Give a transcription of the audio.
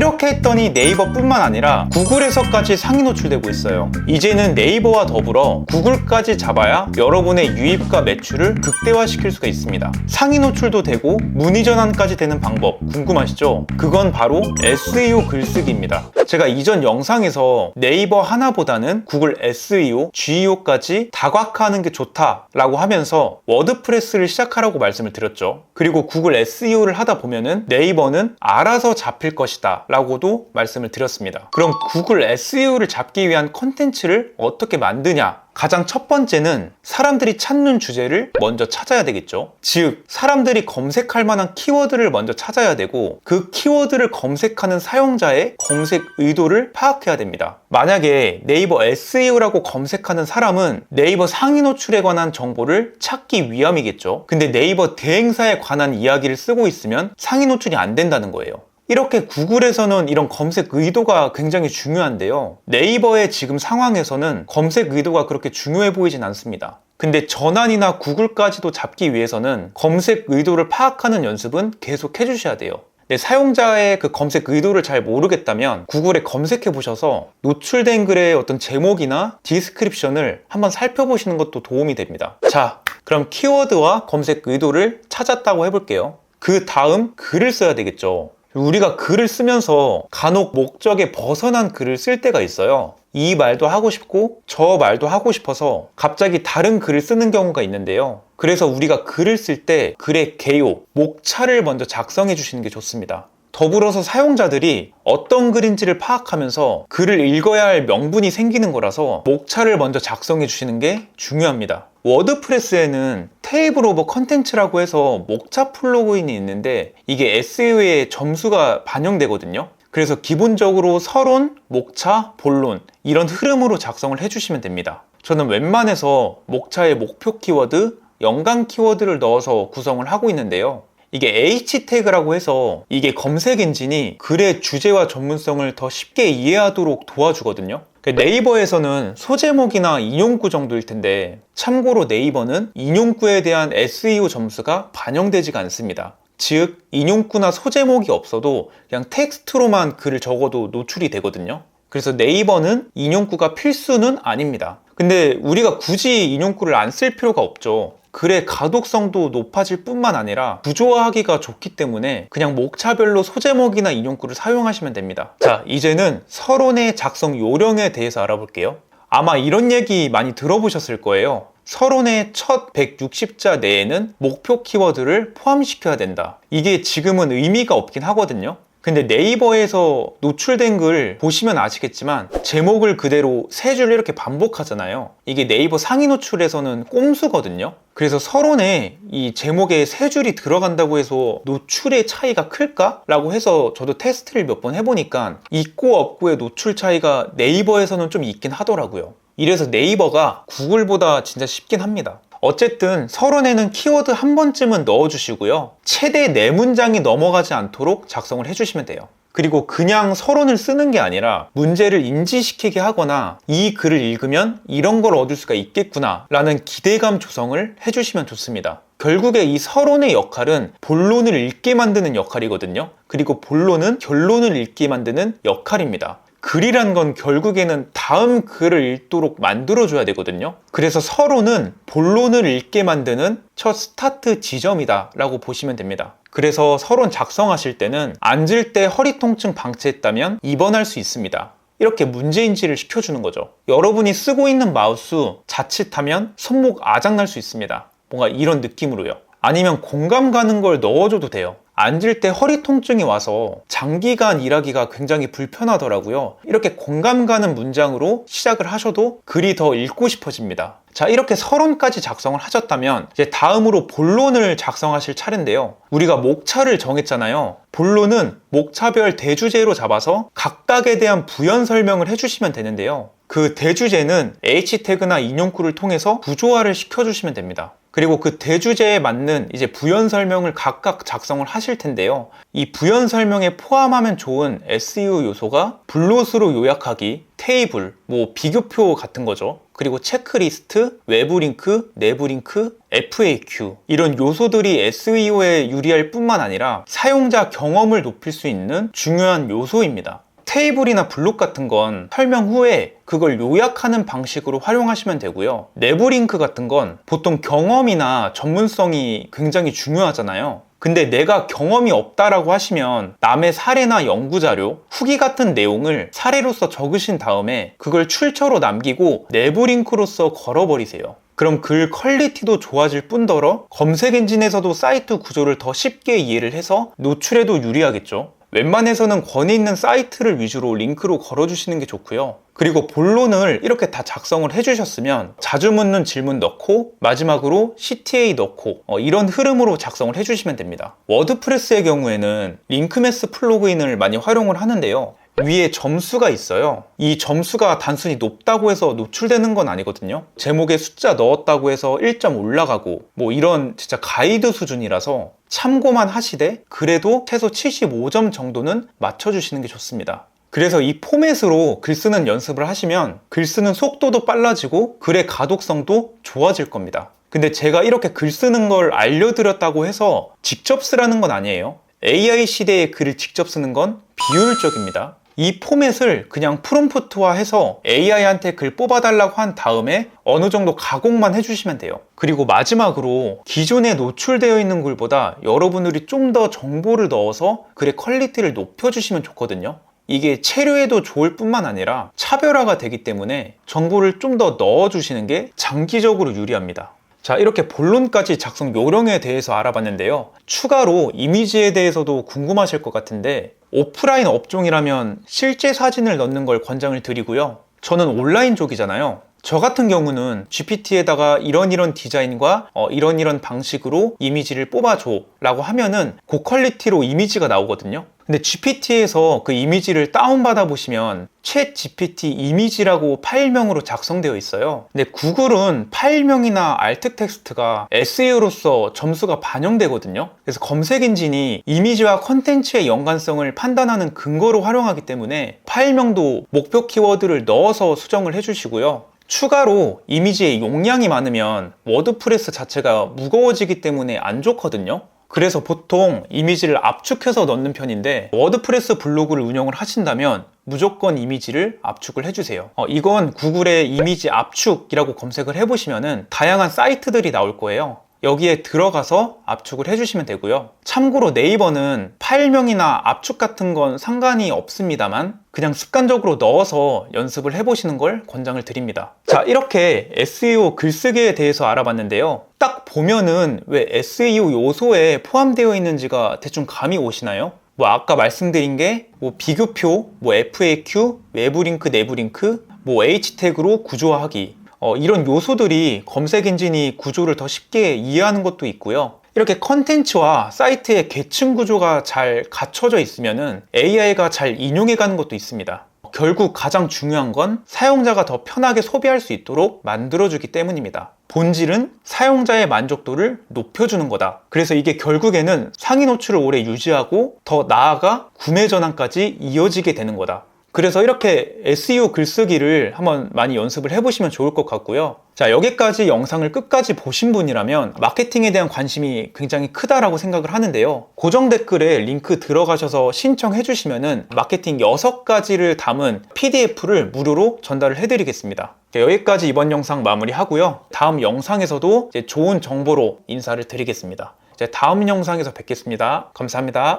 이렇게 했더니 네이버뿐만 아니라 구글에서까지 상위 노출되고 있어요. 이제는 네이버와 더불어 구글까지 잡아야 여러분의 유입과 매출을 극대화시킬 수가 있습니다. 상위 노출도 되고 문의 전환까지 되는 방법 궁금하시죠? 그건 바로 SEO 글쓰기입니다. 제가 이전 영상에서 네이버 하나보다는 구글 SEO, GEO까지 다각화하는 게 좋다라고 하면서 워드프레스를 시작하라고 말씀을 드렸죠. 그리고 구글 SEO를 하다 보면은 네이버는 알아서 잡힐 것이다 라고도 말씀을 드렸습니다. 그럼 구글 SEO를 잡기 위한 컨텐츠를 어떻게 만드냐? 가장 첫 번째는 사람들이 찾는 주제를 먼저 찾아야 되겠죠. 즉, 사람들이 검색할 만한 키워드를 먼저 찾아야 되고 그 키워드를 검색하는 사용자의 검색 의도를 파악해야 됩니다. 만약에 네이버 SEO라고 검색하는 사람은 네이버 상위 노출에 관한 정보를 찾기 위함이겠죠. 근데 네이버 대행사에 관한 이야기를 쓰고 있으면 상위 노출이 안 된다는 거예요. 이렇게 구글에서는 이런 검색 의도가 굉장히 중요한데요. 네이버의 지금 상황에서는 검색 의도가 그렇게 중요해 보이진 않습니다. 근데 전환이나 구글까지도 잡기 위해서는 검색 의도를 파악하는 연습은 계속 해주셔야 돼요. 사용자의 그 검색 의도를 잘 모르겠다면 구글에 검색해 보셔서 노출된 글의 어떤 제목이나 디스크립션을 한번 살펴보시는 것도 도움이 됩니다. 자, 그럼 키워드와 검색 의도를 찾았다고 해볼게요. 그 다음 글을 써야 되겠죠. 우리가 글을 쓰면서 간혹 목적에 벗어난 글을 쓸 때가 있어요. 이 말도 하고 싶고 저 말도 하고 싶어서 갑자기 다른 글을 쓰는 경우가 있는데요. 그래서 우리가 글을 쓸 때 글의 개요, 목차를 먼저 작성해 주시는 게 좋습니다. 더불어서 사용자들이 어떤 글인지를 파악하면서 글을 읽어야 할 명분이 생기는 거라서 목차를 먼저 작성해 주시는 게 중요합니다. 워드프레스에는 테이블 오브 컨텐츠라고 해서 목차 플러그인이 있는데 이게 SEO에 점수가 반영되거든요. 그래서 기본적으로 서론, 목차, 본론 이런 흐름으로 작성을 해주시면 됩니다. 저는 웬만해서 목차에 목표 키워드, 연관 키워드를 넣어서 구성을 하고 있는데요. 이게 H-태그라고 해서 이게 검색 엔진이 글의 주제와 전문성을 더 쉽게 이해하도록 도와주거든요. 네이버에서는 소제목이나 인용구 정도일 텐데 참고로 네이버는 인용구에 대한 SEO 점수가 반영되지가 않습니다. 즉, 인용구나 소제목이 없어도 그냥 텍스트로만 글을 적어도 노출이 되거든요. 그래서 네이버는 인용구가 필수는 아닙니다. 근데 우리가 굳이 인용구를 안 쓸 필요가 없죠. 글의 가독성도 높아질 뿐만 아니라 구조화하기가 좋기 때문에 그냥 목차별로 소제목이나 인용구를 사용하시면 됩니다. 자, 이제는 서론의 작성 요령에 대해서 알아볼게요. 아마 이런 얘기 많이 들어보셨을 거예요. 서론의 첫 160자 내에는 목표 키워드를 포함시켜야 된다. 이게 지금은 의미가 없긴 하거든요. 근데 네이버에서 노출된 글 보시면 아시겠지만 제목을 그대로 세 줄 이렇게 반복하잖아요. 이게 네이버 상위 노출에서는 꼼수거든요. 그래서 서론에 이 제목에 세 줄이 들어간다고 해서 노출의 차이가 클까? 라고 해서 저도 테스트를 몇 번 해보니까 있고 없고의 노출 차이가 네이버에서는 좀 있긴 하더라고요. 이래서 네이버가 구글보다 진짜 쉽긴 합니다. 어쨌든 서론에는 키워드 한 번쯤은 넣어주시고요. 최대 4문장이 넘어가지 않도록 작성을 해주시면 돼요. 그리고 그냥 서론을 쓰는 게 아니라 문제를 인지시키게 하거나 이 글을 읽으면 이런 걸 얻을 수가 있겠구나 라는 기대감 조성을 해주시면 좋습니다. 결국에 이 서론의 역할은 본론을 읽게 만드는 역할이거든요. 그리고 본론은 결론을 읽게 만드는 역할입니다. 글이란 건 결국에는 다음 글을 읽도록 만들어줘야 되거든요. 그래서 서론은 본론을 읽게 만드는 첫 스타트 지점이다 라고 보시면 됩니다. 그래서 서론 작성하실 때는 앉을 때 허리 통증 방치했다면 입원할 수 있습니다. 이렇게 문제인지를 시켜주는 거죠. 여러분이 쓰고 있는 마우스 자칫하면 손목 아작날 수 있습니다. 뭔가 이런 느낌으로요. 아니면 공감 가는 걸 넣어줘도 돼요. 앉을 때 허리 통증이 와서 장기간 일하기가 굉장히 불편하더라고요. 이렇게 공감 가는 문장으로 시작을 하셔도 글이 더 읽고 싶어집니다. 자, 이렇게 서론까지 작성을 하셨다면 이제 다음으로 본론을 작성하실 차례인데요. 우리가 목차를 정했잖아요. 본론은 목차별 대주제로 잡아서 각각에 대한 부연 설명을 해주시면 되는데요. 그 대주제는 H-태그나 인용구를 통해서 구조화를 시켜주시면 됩니다. 그리고 그 대주제에 맞는 이제 부연 설명을 각각 작성을 하실 텐데요. 이 부연 설명에 포함하면 좋은 SEO 요소가 블롯으로 요약하기, 테이블, 비교표 같은 거죠. 그리고 체크리스트, 외부 링크, 내부 링크, FAQ 이런 요소들이 SEO에 유리할 뿐만 아니라 사용자 경험을 높일 수 있는 중요한 요소입니다. 테이블이나 블록 같은 건 설명 후에 그걸 요약하는 방식으로 활용하시면 되고요. 내부 링크 같은 건 보통 경험이나 전문성이 굉장히 중요하잖아요. 근데 내가 경험이 없다라고 하시면 남의 사례나 연구자료, 후기 같은 내용을 사례로서 적으신 다음에 그걸 출처로 남기고 내부 링크로서 걸어버리세요. 그럼 글 퀄리티도 좋아질 뿐더러 검색 엔진에서도 사이트 구조를 더 쉽게 이해를 해서 노출에도 유리하겠죠. 웬만해서는 권위 있는 사이트를 위주로 링크로 걸어주시는 게 좋고요. 그리고 본론을 이렇게 다 작성을 해주셨으면 자주 묻는 질문 넣고 마지막으로 CTA 넣고 이런 흐름으로 작성을 해주시면 됩니다. 워드프레스의 경우에는 링크매스 플러그인을 많이 활용을 하는데요. 위에 점수가 있어요. 이 점수가 단순히 높다고 해서 노출되는 건 아니거든요. 제목에 숫자 넣었다고 해서 1점 올라가고 뭐 이런 진짜 가이드 수준이라서 참고만 하시되 그래도 최소 75점 정도는 맞춰주시는 게 좋습니다. 그래서 이 포맷으로 글 쓰는 연습을 하시면 글 쓰는 속도도 빨라지고 글의 가독성도 좋아질 겁니다. 근데 제가 이렇게 글 쓰는 걸 알려드렸다고 해서 직접 쓰라는 건 아니에요. AI 시대에 글을 직접 쓰는 건 비효율적입니다. 이 포맷을 그냥 프롬프트화 해서 AI한테 글 뽑아달라고 한 다음에 어느 정도 가공만 해주시면 돼요. 그리고 마지막으로 기존에 노출되어 있는 글보다 여러분들이 좀 더 정보를 넣어서 글의 퀄리티를 높여주시면 좋거든요. 이게 체류에도 좋을 뿐만 아니라 차별화가 되기 때문에 정보를 좀 더 넣어주시는 게 장기적으로 유리합니다. 자, 이렇게 본론까지 작성 요령에 대해서 알아봤는데요. 추가로 이미지에 대해서도 궁금하실 것 같은데 오프라인 업종이라면 실제 사진을 넣는 걸 권장을 드리고요. 저는 온라인 쪽이잖아요. 저 같은 경우는 GPT에다가 이런 디자인과 이런 방식으로 이미지를 뽑아줘 라고 하면은 고퀄리티로 이미지가 나오거든요. 근데 GPT에서 그 이미지를 다운받아 보시면 챗 GPT 이미지라고 파일명으로 작성되어 있어요. 근데 구글은 파일명이나 알트 텍스트가 SEO로서 점수가 반영되거든요. 그래서 검색 엔진이 이미지와 컨텐츠의 연관성을 판단하는 근거로 활용하기 때문에 파일명도 목표 키워드를 넣어서 수정을 해주시고요. 추가로 이미지의 용량이 많으면 워드프레스 자체가 무거워지기 때문에 안 좋거든요. 그래서 보통 이미지를 압축해서 넣는 편인데 워드프레스 블로그를 운영을 하신다면 무조건 이미지를 압축을 해주세요. 이건 구글의 이미지 압축이라고 검색을 해보시면 다양한 사이트들이 나올 거예요. 여기에 들어가서 압축을 해주시면 되고요. 참고로 네이버는 파일명이나 압축 같은 건 상관이 없습니다만 그냥 습관적으로 넣어서 연습을 해보시는 걸 권장을 드립니다. 자, 이렇게 SEO 글쓰기에 대해서 알아봤는데요. 딱 보면은 왜 SEO 요소에 포함되어 있는지가 대충 감이 오시나요? 뭐 아까 말씀드린 게 뭐 비교표, 뭐 FAQ, 외부 링크, 내부 링크, 뭐 H태그로 구조화하기 이런 요소들이 검색 엔진이 구조를 더 쉽게 이해하는 것도 있고요. 이렇게 컨텐츠와 사이트의 계층 구조가 잘 갖춰져 있으면 AI가 잘 인용해 가는 것도 있습니다. 결국 가장 중요한 건 사용자가 더 편하게 소비할 수 있도록 만들어주기 때문입니다. 본질은 사용자의 만족도를 높여주는 거다. 그래서 이게 결국에는 상위 노출을 오래 유지하고 더 나아가 구매 전환까지 이어지게 되는 거다. 그래서 이렇게 SEO 글쓰기를 한번 많이 연습을 해보시면 좋을 것 같고요. 자, 여기까지 영상을 끝까지 보신 분이라면 마케팅에 대한 관심이 굉장히 크다라고 생각을 하는데요. 고정 댓글에 링크 들어가셔서 신청해 주시면은 마케팅 6가지를 담은 PDF를 무료로 전달을 해드리겠습니다. 여기까지 이번 영상 마무리하고요. 다음 영상에서도 이제 좋은 정보로 인사를 드리겠습니다. 이제 다음 영상에서 뵙겠습니다. 감사합니다.